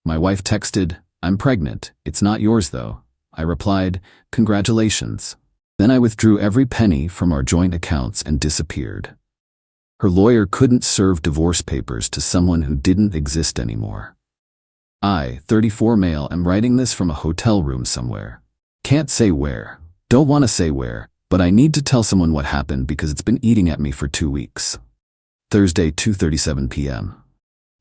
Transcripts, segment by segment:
My wife texted, "I'm pregnant. It's not yours though." I replied, "Congratulations." Then I withdrew every penny from our joint accounts and disappeared. Her lawyer couldn't serve divorce papers to someone who didn't exist anymore. I, 34 male, am writing this from a hotel room somewhere. Can't say where. Don't want to say where, but I need to tell someone what happened because it's been eating at me for 2 weeks. Thursday, 2:37 p.m.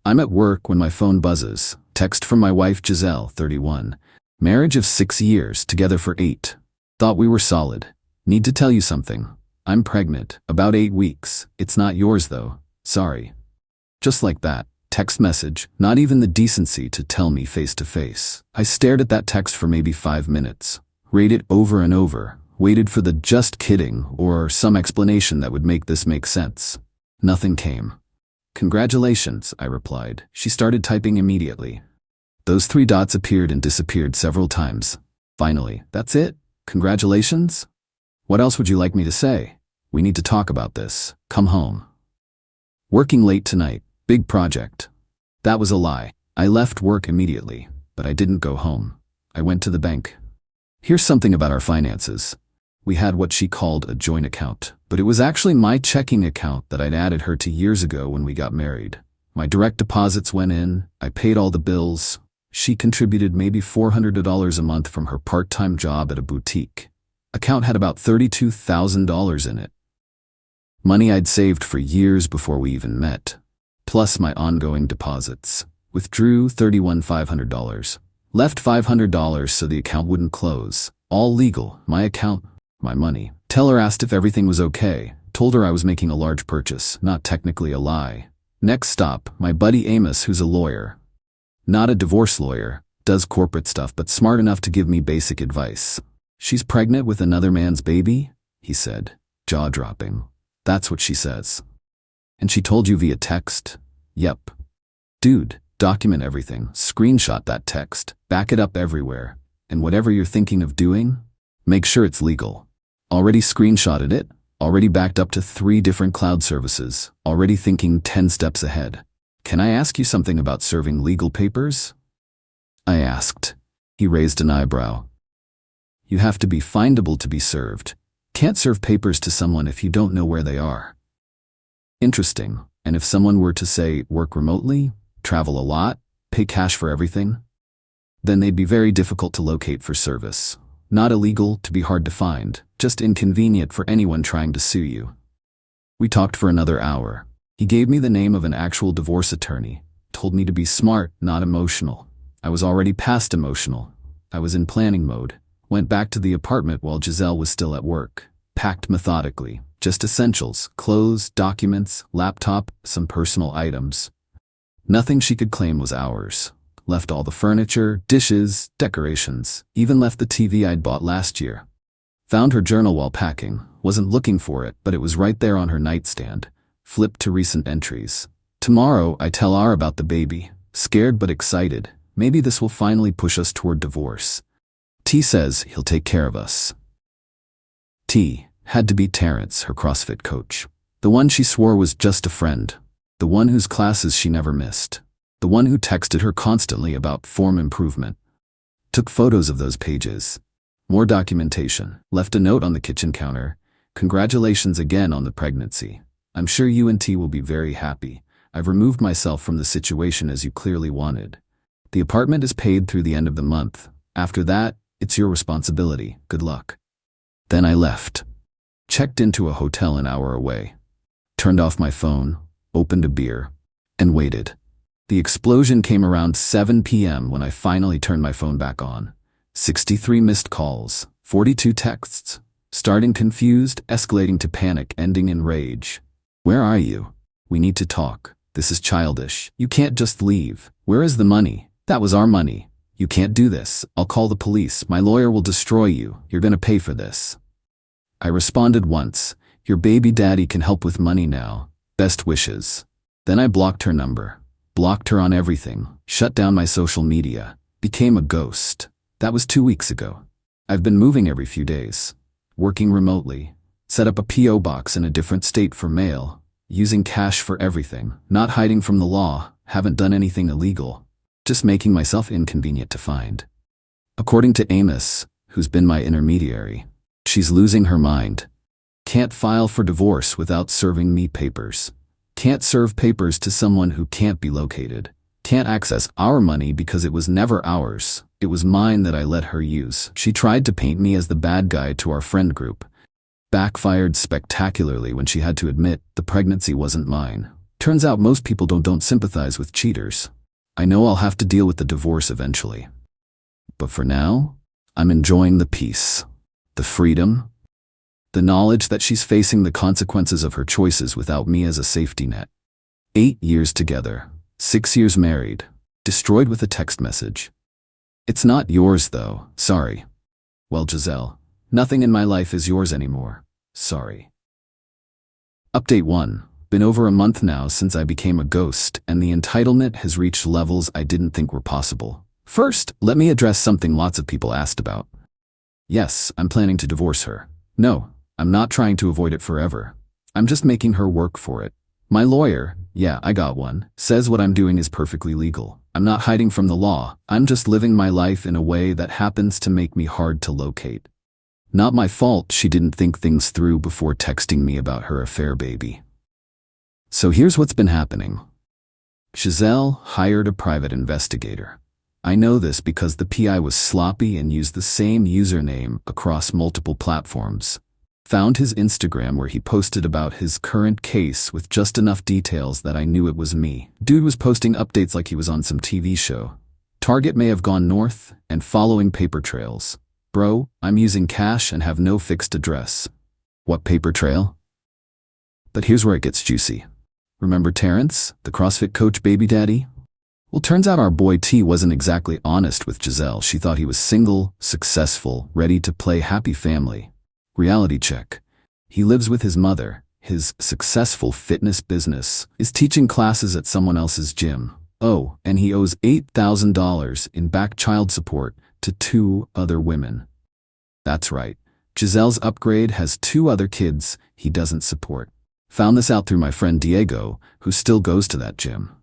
I'm at work when my phone buzzes. Text from my wife Giselle, 31. Marriage of 6 years, together for 8. Thought we were solid. Need to tell you something. I'm pregnant, about 8 weeks. It's not yours though. Sorry. Just like that. Text message, not even the decency to tell me face to face. I stared at that text for maybe 5 minutes. Read it over and over. Waited for the "just kidding" or some explanation that would make this make sense. Nothing came. "Congratulations," I replied. She started typing immediately. Those 3 dots appeared and disappeared several times. Finally, "That's it? Congratulations? What else would you like me to say? We need to talk about this. Come home." Working late tonight. Big project. That was a lie. I left work immediately, but I didn't go home. I went to the bank. Here's something about our finances. We had what she called a joint account, but it was actually my checking account that I'd added her to years ago when we got married. My direct deposits went in, I paid all the bills. She contributed maybe $400 a month from her part-time job at a boutique. Account had about $32,000 in it. Money I'd saved for years before we even met, plus my ongoing deposits. Withdrew $31,500. Left $500 so the account wouldn't close. All legal. My account, my money. Teller asked if everything was okay. Told her I was making a large purchase, not technically a lie. Next stop, my buddy Amos, who's a lawyer. Not a divorce lawyer, does corporate stuff but smart enough to give me basic advice. "She's pregnant with another man's baby?" he said, jaw-dropping. "That's what she says." "And she told you via text?" "Yep." "Dude, document everything, screenshot that text, back it up everywhere, and whatever you're thinking of doing, make sure it's legal." Already screenshotted it, already backed up to 3 different cloud services, already thinking 10 steps ahead. "Can I ask you something about serving legal papers?" I asked. He raised an eyebrow. "You have to be findable to be served. Can't serve papers to someone if you don't know where they are." Interesting. And if someone were to say, work remotely, travel a lot, pay cash for everything, then they'd be very difficult to locate for service. Not illegal, to be hard to find, just inconvenient for anyone trying to sue you. We talked for another hour. He gave me the name of an actual divorce attorney, told me to be smart, not emotional. I was already past emotional. I was in planning mode. Went back to the apartment while Giselle was still at work. Packed methodically. Just essentials, clothes, documents, laptop, some personal items. Nothing she could claim was ours. Left all the furniture, dishes, decorations, even left the TV I'd bought last year. Found her journal while packing. Wasn't looking for it, but it was right there on her nightstand. Flipped to recent entries. "Tomorrow I tell R about the baby. Scared but excited. Maybe this will finally push us toward divorce. T says he'll take care of us." T had to be Terrence, her CrossFit coach. The one she swore was just a friend. The one whose classes she never missed. The one who texted her constantly about form improvement. Took photos of those pages. More documentation. Left a note on the kitchen counter. "Congratulations again on the pregnancy. I'm sure you and T will be very happy. I've removed myself from the situation as you clearly wanted. The apartment is paid through the end of the month. After that, it's your responsibility. Good luck." Then I left. Checked into a hotel an hour away. Turned off my phone, opened a beer, and waited. The explosion came around 7 p.m. when I finally turned my phone back on. 63 missed calls, 42 texts. Starting confused, escalating to panic, ending in rage. "Where are you? We need to talk. This is childish. You can't just leave. Where is the money? That was our money. You can't do this. I'll call the police. My lawyer will destroy you. You're gonna pay for this." I responded once, "Your baby daddy can help with money now. Best wishes." Then I blocked her number. Blocked her on everything. Shut down my social media. Became a ghost. That was 2 weeks ago. I've been moving every few days. Working remotely. Set up a P.O. box in a different state for mail. Using cash for everything. Not hiding from the law. Haven't done anything illegal. just making myself inconvenient to find. According to Amos, who's been my intermediary, she's losing her mind. Can't file for divorce without serving me papers. Can't serve papers to someone who can't be located. Can't access our money because it was never ours. It was mine that I let her use. She tried to paint me as the bad guy to our friend group. Backfired spectacularly when she had to admit the pregnancy wasn't mine. Turns out most people don't sympathize with cheaters. I know I'll have to deal with the divorce eventually. But for now, I'm enjoying the peace, the freedom, the knowledge that she's facing the consequences of her choices without me as a safety net. 8 years together, 6 years married, destroyed with a text message. It's not yours though, sorry. Well, Giselle, nothing in my life is yours anymore, sorry. Update 1. Been over a month now since I became a ghost, and the entitlement has reached levels I didn't think were possible. First, let me address something lots of people asked about. Yes, I'm planning to divorce her. No, I'm not trying to avoid it forever. I'm just making her work for it. My lawyer, yeah, I got one, says what I'm doing is perfectly legal. I'm not hiding from the law. I'm just living my life in a way that happens to make me hard to locate. Not my fault she didn't think things through before texting me about her affair baby. So here's what's been happening. Giselle hired a private investigator. I know this because the PI was sloppy and used the same username across multiple platforms. Found his Instagram where he posted about his current case with just enough details that I knew it was me. Dude was posting updates like he was on some TV show. Target may have gone north and following paper trails. Bro, I'm using cash and have no fixed address. What paper trail? But here's where it gets juicy. Remember Terrence, the CrossFit coach baby daddy? Well, turns out our boy T wasn't exactly honest with Giselle. She thought he was single, successful, ready to play happy family. Reality check. He lives with his mother. His successful fitness business is teaching classes at someone else's gym. Oh, and he owes $8,000 in back child support to 2 other women. That's right. Giselle's upgrade has 2 other kids he doesn't support. Found this out through my friend Diego, who still goes to that gym.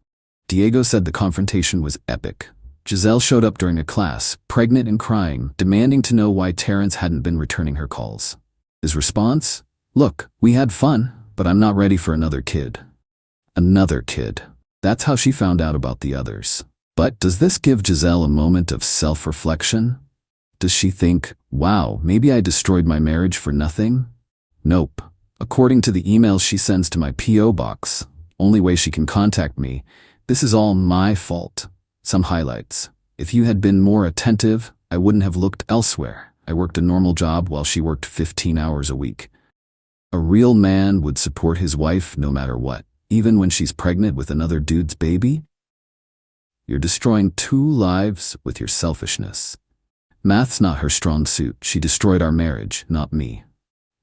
Diego said the confrontation was epic. Giselle showed up during a class, pregnant and crying, demanding to know why Terrence hadn't been returning her calls. His response? Look, we had fun, but I'm not ready for another kid. Another kid. That's how she found out about the others. But does this give Giselle a moment of self-reflection? Does she think, wow, maybe I destroyed my marriage for nothing? Nope. According to the emails she sends to my P.O. box, only way she can contact me, this is all my fault. Some highlights. If you had been more attentive, I wouldn't have looked elsewhere. I worked a normal job while she worked 15 hours a week. A real man would support his wife no matter what, even when she's pregnant with another dude's baby. You're destroying 2 lives with your selfishness. Math's not her strong suit. She destroyed our marriage, not me.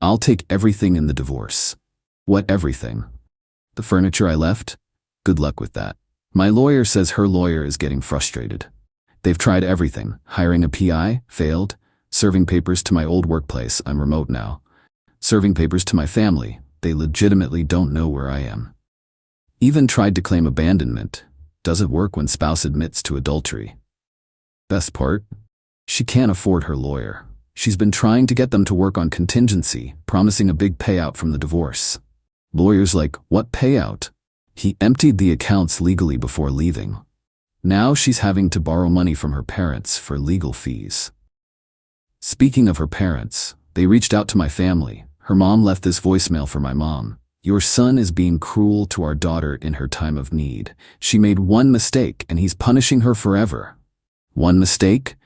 I'll take everything in the divorce. What everything? The furniture I left? Good luck with that. My lawyer says her lawyer is getting frustrated. They've tried everything. Hiring a PI? Failed. Serving papers to my old workplace. I'm remote now. Serving papers to my family. They legitimately don't know where I am. Even tried to claim abandonment. Doesn't work when spouse admits to adultery. Best part? She can't afford her lawyer. She's been trying to get them to work on contingency, promising a big payout from the divorce. Lawyer's like, what payout? He emptied the accounts legally before leaving. Now she's having to borrow money from her parents for legal fees. Speaking of her parents, they reached out to my family. Her mom left this voicemail for my mom. Your son is being cruel to our daughter in her time of need. She made one mistake and he's punishing her forever. One mistake?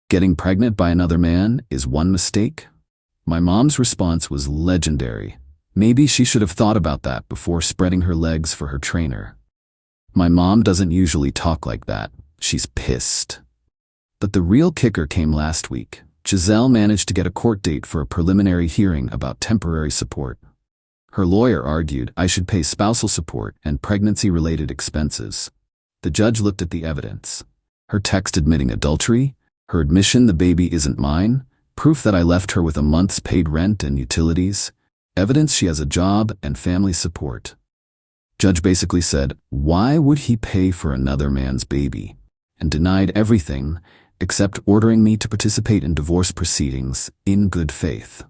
Getting pregnant by another man is one mistake? My mom's response was legendary. Maybe she should have thought about that before spreading her legs for her trainer. My mom doesn't usually talk like that. She's pissed. But the real kicker came last week. Giselle managed to get a court date for a preliminary hearing about temporary support. Her lawyer argued I should pay spousal support and pregnancy-related expenses. The judge looked at the evidence. Her text admitting adultery, her admission the baby isn't mine, proof that I left her with a month's paid rent and utilities, evidence she has a job and family support. Judge basically said, why would he pay for another man's baby? and denied everything except ordering me to participate in divorce proceedings in good faith.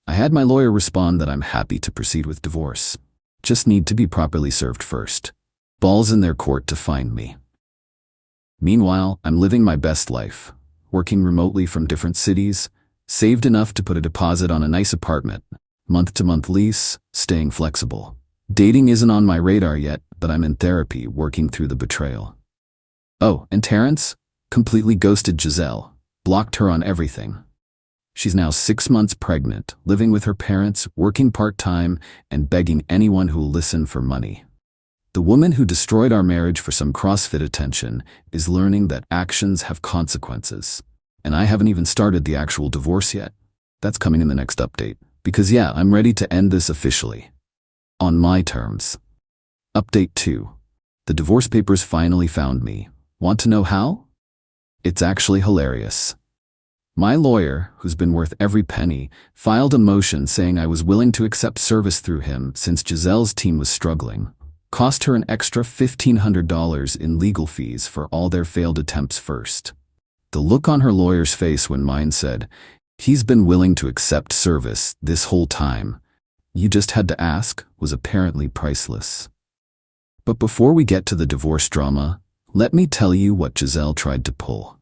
I had my lawyer respond that I'm happy to proceed with divorce. Just need to be properly served first. Balls in their court to find me. Meanwhile, I'm living my best life, working remotely from different cities, saved enough to put a deposit on a nice apartment, month-to-month lease, staying flexible. Dating isn't on my radar yet, but I'm in therapy working through the betrayal. Oh, and Terrence completely ghosted Giselle, blocked her on everything. She's now 6 months pregnant, living with her parents, working part-time, and begging anyone who'll listen for money. The woman who destroyed our marriage for some CrossFit attention is learning that actions have consequences. And I haven't even started the actual divorce yet. That's coming in the next update. Because yeah, I'm ready to end this officially. On my terms. Update 2. The divorce papers finally found me. Want to know how? It's actually hilarious. My lawyer, who's been worth every penny, filed a motion saying I was willing to accept service through him since Giselle's team was struggling. Cost her an extra $1,500 in legal fees for all their failed attempts first. The look on her lawyer's face when mine said, "He's been willing to accept service this whole time. You just had to ask," was apparently priceless. But before we get to the divorce drama, let me tell you what Giselle tried to pull.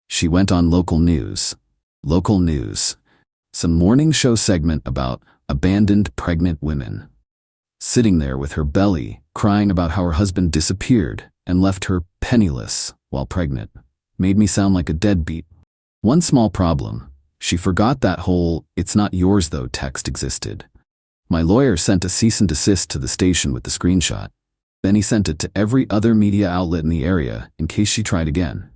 She went on local news. Local news. Some morning show segment about abandoned pregnant women. Sitting there with her belly, crying about how her husband disappeared and left her penniless while pregnant. Made me sound like a deadbeat. One small problem. She forgot that whole "it's not yours though" text existed. My lawyer sent a cease and desist to the station with the screenshot. Then he sent it to every other media outlet in the area in case she tried again.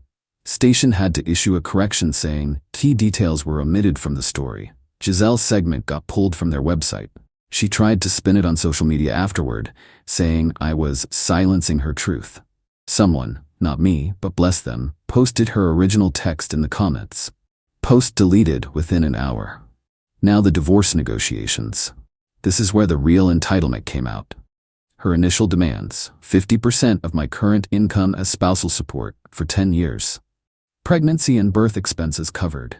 Station had to issue a correction saying key details were omitted from the story. Giselle's segment got pulled from their website. She tried to spin it on social media afterward, saying I was silencing her truth. Someone, not me, but bless them, posted her original text in the comments. Post deleted within an hour. Now the divorce negotiations. This is where the real entitlement came out. Her initial demands: 50% of my current income as spousal support for 10 years. Pregnancy and birth expenses covered.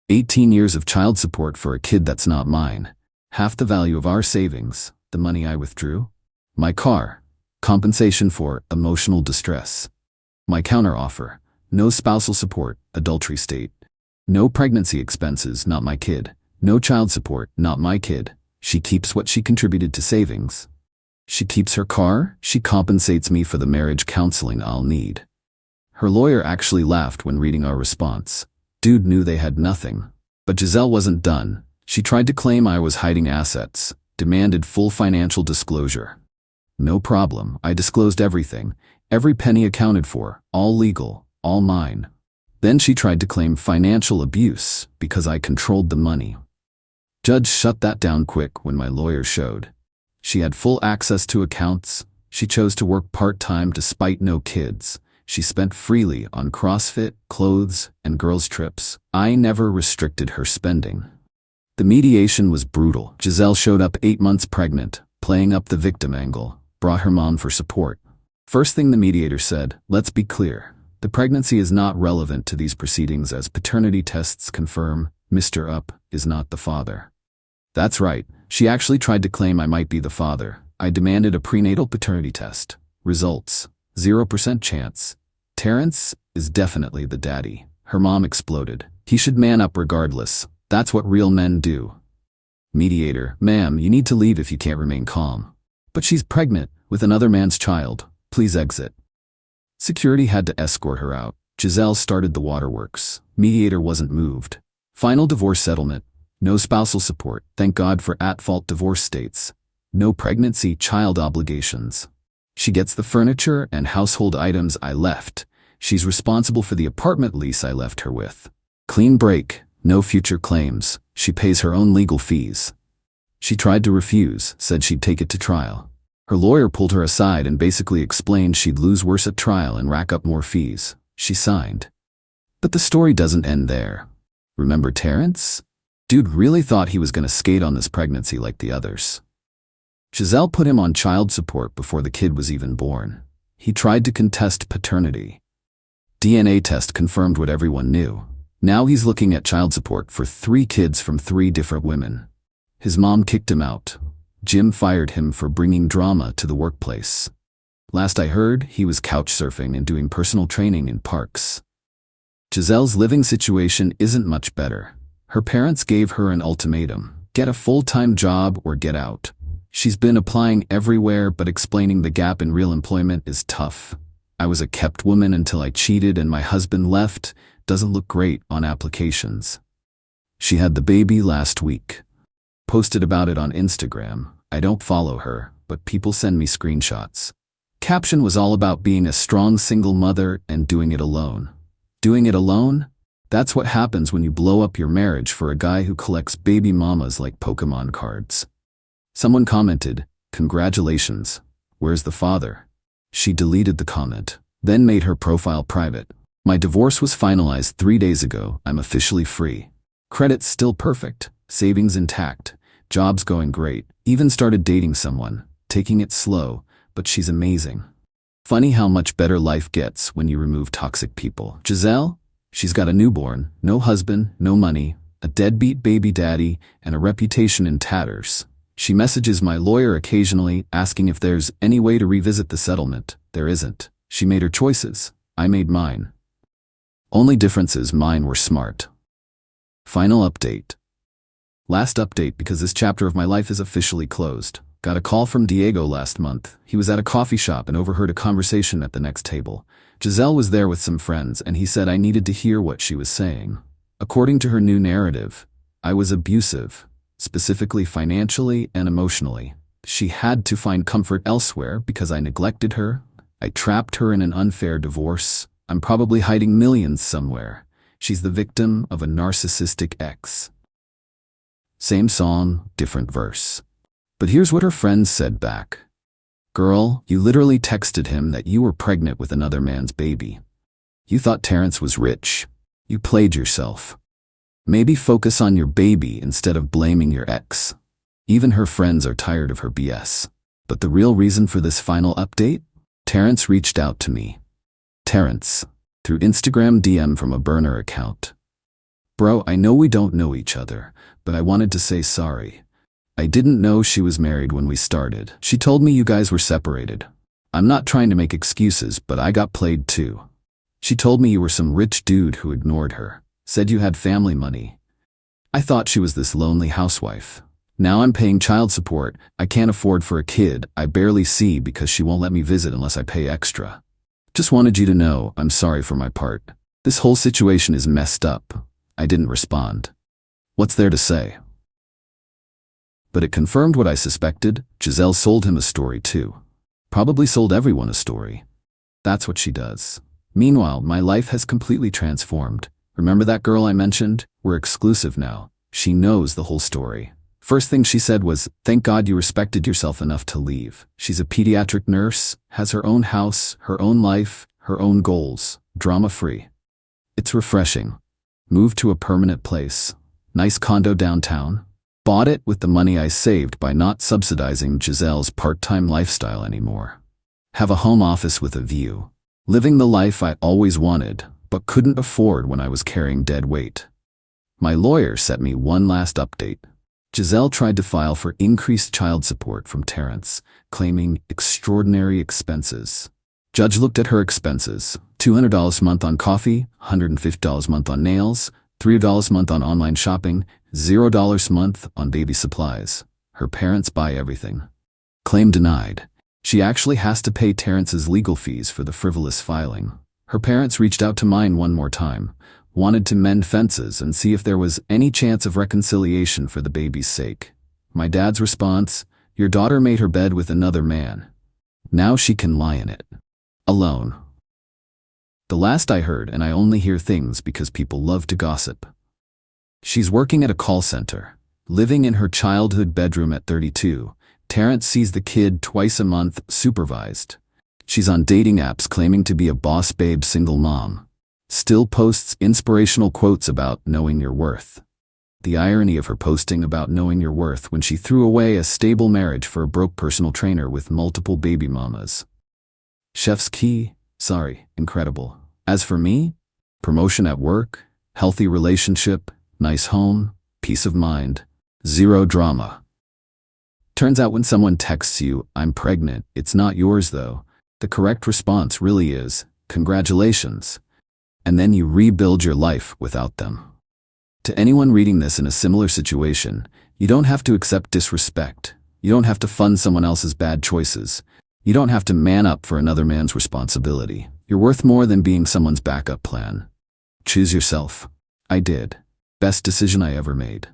18 years of child support for a kid that's not mine. Half the value of our savings, the money I withdrew. My car. Compensation for emotional distress. My counteroffer: no spousal support, adultery state. No pregnancy expenses, not my kid. No child support, not my kid. She keeps what she contributed to savings. She keeps her car. She compensates me for the marriage counseling I'll need. Her lawyer actually laughed when reading our response. Dude knew they had nothing. But Giselle wasn't done. She tried to claim I was hiding assets, demanded full financial disclosure. No problem, I disclosed everything. Every penny accounted for, all legal, all mine. Then she tried to claim financial abuse because I controlled the money. Judge shut that down quick when my lawyer showed. She had full access to accounts. She chose to work part-time despite no kids. She spent freely on CrossFit, clothes, and girls' trips. I never restricted her spending. The mediation was brutal. Giselle showed up 8 months pregnant, playing up the victim angle, brought her mom for support. First thing the mediator said, let's be clear. The pregnancy is not relevant to these proceedings as paternity tests confirm Mr. Up is not the father. That's right. She actually tried to claim I might be the father. I demanded a prenatal paternity test. Results: 0% chance. Terrence is definitely the daddy. Her mom exploded. He should man up regardless. That's what real men do. Mediator: ma'am, you need to leave if you can't remain calm. But she's pregnant with another man's child. Please exit. Security had to escort her out. Giselle started the waterworks. Mediator wasn't moved. Final divorce settlement. No spousal support. Thank God for at-fault divorce states. No pregnancy child obligations. She gets the furniture and household items I left. She's responsible for the apartment lease I left her with. Clean break. No future claims. She pays her own legal fees. She tried to refuse, said she'd take it to trial. Her lawyer pulled her aside and basically explained she'd lose worse at trial and rack up more fees. She signed. But the story doesn't end there. Remember Terrence? Dude really thought he was gonna skate on this pregnancy like the others. Giselle put him on child support before the kid was even born. He tried to contest paternity. DNA test confirmed what everyone knew. Now he's looking at child support for 3 kids from 3 different women. His mom kicked him out. Jim fired him for bringing drama to the workplace. Last I heard, he was couch surfing and doing personal training in parks. Giselle's living situation isn't much better. Her parents gave her an ultimatum: get a full-time job or get out. She's been applying everywhere, but explaining the gap in real employment is tough. I was a kept woman until I cheated and my husband left. Doesn't look great on applications. She had the baby last week. Posted about it on Instagram. I don't follow her, but people send me screenshots. Caption was all about being a strong single mother and doing it alone. Doing it alone? That's what happens when you blow up your marriage for a guy who collects baby mamas like Pokemon cards. Someone commented, "Congratulations. Where's the father?" She deleted the comment, then made her profile private. My divorce was finalized 3 days ago. I'm officially free. Credit's still perfect. Savings intact. Job's going great. Even started dating someone. Taking it slow, but she's amazing. Funny how much better life gets when you remove toxic people. Giselle? She's got a newborn, no husband, no money, a deadbeat baby daddy, and a reputation in tatters. She messages my lawyer occasionally, asking if there's any way to revisit the settlement. There isn't. She made her choices. I made mine. Only difference is mine were smart. Final update. Last update because this chapter of my life is officially closed. Got a call from Diego last month. He was at a coffee shop and overheard a conversation at the next table. Giselle was there with some friends and he said I needed to hear what she was saying. According to her new narrative, I was abusive, specifically financially and emotionally. She had to find comfort elsewhere because I neglected her. I trapped her in an unfair divorce. I'm probably hiding millions somewhere. She's the victim of a narcissistic ex. Same song, different verse. But here's what her friends said back. Girl, you literally texted him that you were pregnant with another man's baby. You thought Terrence was rich. You played yourself. Maybe focus on your baby instead of blaming your ex. Even her friends are tired of her BS. But the real reason for this final update? Terrence reached out to me. Terrence, through Instagram DM from a burner account. Bro, I know we don't know each other, but I wanted to say sorry. I didn't know she was married when we started. She told me you guys were separated. I'm not trying to make excuses, but I got played too. She told me you were some rich dude who ignored her. Said you had family money. I thought she was this lonely housewife. Now I'm paying child support. I can't afford for a kid I barely see because she won't let me visit unless I pay extra. Just wanted you to know I'm sorry for my part. This whole situation is messed up. I didn't respond. What's there to say? But it confirmed what I suspected. Giselle sold him a story too. Probably sold everyone a story. That's what she does. Meanwhile, my life has completely transformed. Remember that girl I mentioned? We're exclusive now. She knows the whole story. First thing she said was, "Thank God you respected yourself enough to leave." She's a pediatric nurse, has her own house, her own life, her own goals, drama-free. It's refreshing. Moved to a permanent place. Nice condo downtown. Bought it with the money I saved by not subsidizing Giselle's part-time lifestyle anymore. Have a home office with a view. Living the life I always wanted, but couldn't afford when I was carrying dead weight. My lawyer sent me one last update. Giselle tried to file for increased child support from Terrence, claiming extraordinary expenses. Judge looked at her expenses. $200 a month on coffee, $150 a month on nails, $3 a month on online shopping, $0 a month on baby supplies. Her parents buy everything. Claim denied. She actually has to pay Terrence's legal fees for the frivolous filing. Her parents reached out to mine one more time, wanted to mend fences and see if there was any chance of reconciliation for the baby's sake. My dad's response, "Your daughter made her bed with another man. Now she can lie in it. Alone." The last I heard, and I only hear things because people love to gossip. She's working at a call center, living in her childhood bedroom at 32. Terrence sees the kid twice a month, supervised. She's on dating apps claiming to be a boss babe single mom. Still posts inspirational quotes about knowing your worth. The irony of her posting about knowing your worth when she threw away a stable marriage for a broke personal trainer with multiple baby mamas. Chef's key? Sorry, incredible. As for me, promotion at work, healthy relationship, nice home, peace of mind, zero drama. Turns out when someone texts you, "I'm pregnant, it's not yours though," the correct response really is, "Congratulations." And then you rebuild your life without them. To anyone reading this in a similar situation, you don't have to accept disrespect. You don't have to fund someone else's bad choices. You don't have to man up for another man's responsibility. You're worth more than being someone's backup plan. Choose yourself. I did. Best decision I ever made.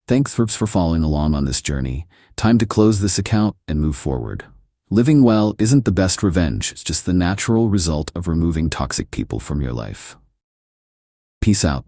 Thanks for following along on this journey. Time to close this account and move forward. Living well isn't the best revenge, it's just the natural result of removing toxic people from your life. Peace out.